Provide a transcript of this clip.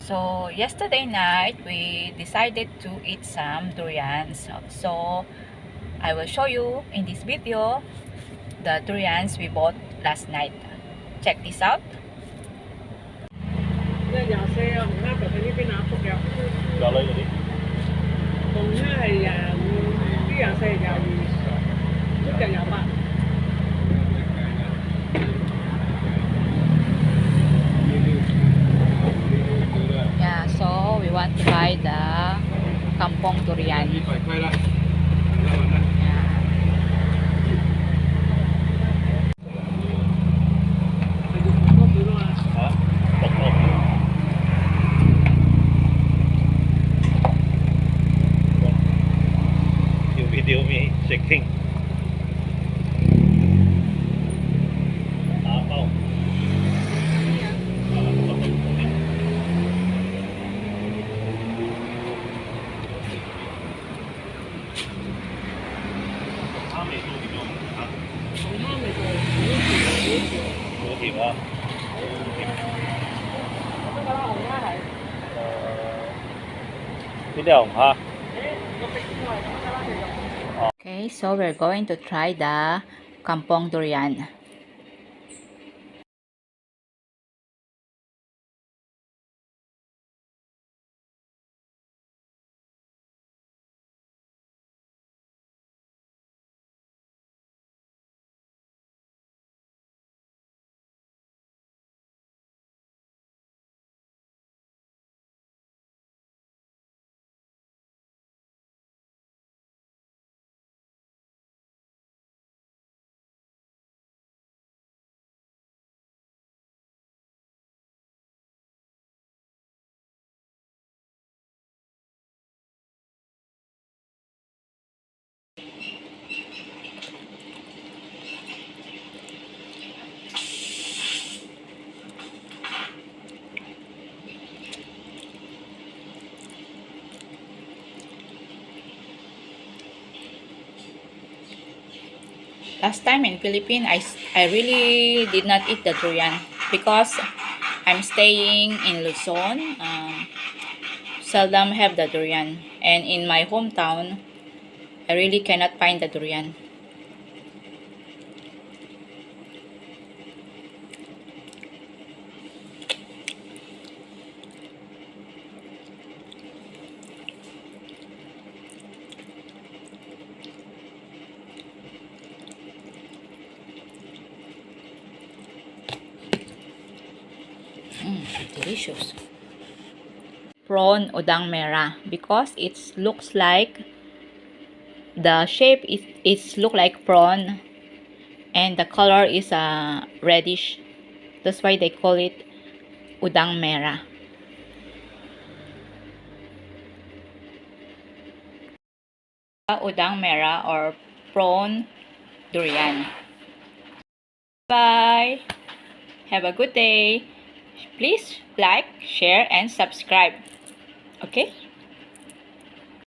So yesterday night we decided to eat some durians. So I will show you in this video the durians we bought last night. Check this out. Yeah, so we want to buy the kampong durian. Yeah. You video me shaking. Okay, so we're going to try the kampong durian. Last time in Philippines, I really did not eat the durian because I'm staying in Luzon. Seldom have the durian. And in my hometown, I really cannot find the durian. Delicious. Prawn udang merah because it looks like the shape is look like prawn and the color is reddish. That's why they call it udang merah. Udang merah or prawn durian. Bye. Have a good day. Please like, share, and subscribe. Okay?